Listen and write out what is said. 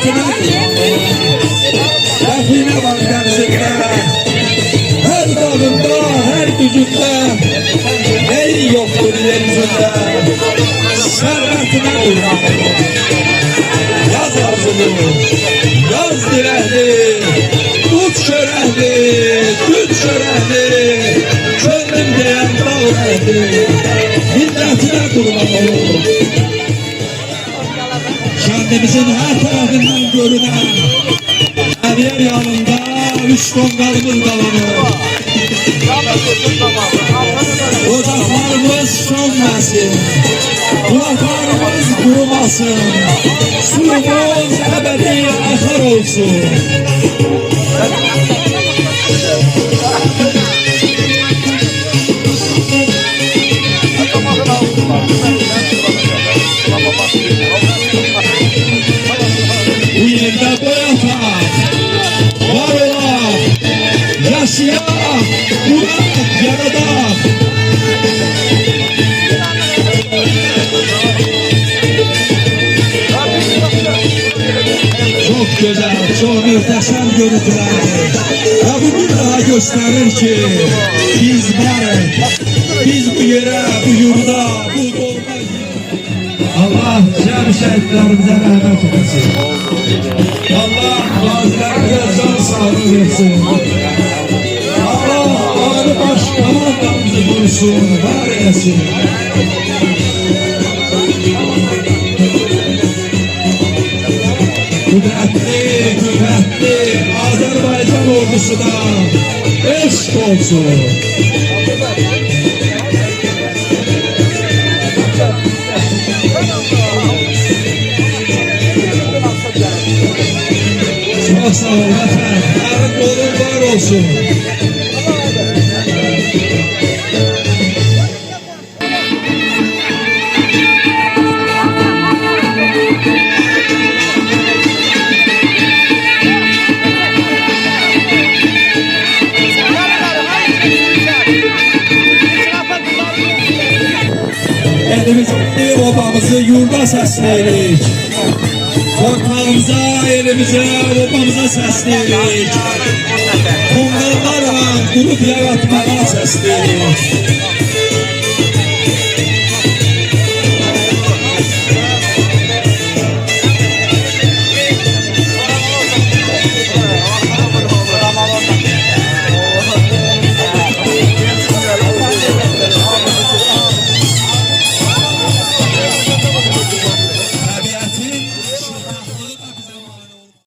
hürmetine define var denizinde. Her dağında, her düzünde neyi yoktur yeryüzünde. Servetine kurban yaz arzulu, yaz dilekli, tut şörehli, tut şörehli, könlüm diyen dağ milletine kurban olur. Kendimizin her tarafından görünen her yer yanında üç tongalımız dalanır. Ocaklarımız sönmesin, kulaklarımız kurumasın, suyumuz ebedi akar olsun. Bu yerde boyatak, var olak, yaşayak, durak, yaradak. Çok güzel, çok muhteşem görüntülerdir. Ve bu bir daha gösterir ki biz varız, biz bu yere, bu yurda, bu doğma. Allah cem şehitlerimize rahmet eylesin. Allah gazilerimize can sağlığı versin. Allah ağrı baş komandamızı korusun, var eylesin. Kudretli, kuvvetli Azerbaycan ordusuna eşk olsun. Çok sağ ol efendim. Yarın yolun var olsun. Elimizi, obamızı yurda səsləyirik. Torpağımıza, elimize, obamıza səsləyirik. Tonqallarla qrup yaratmağa səsləyirik.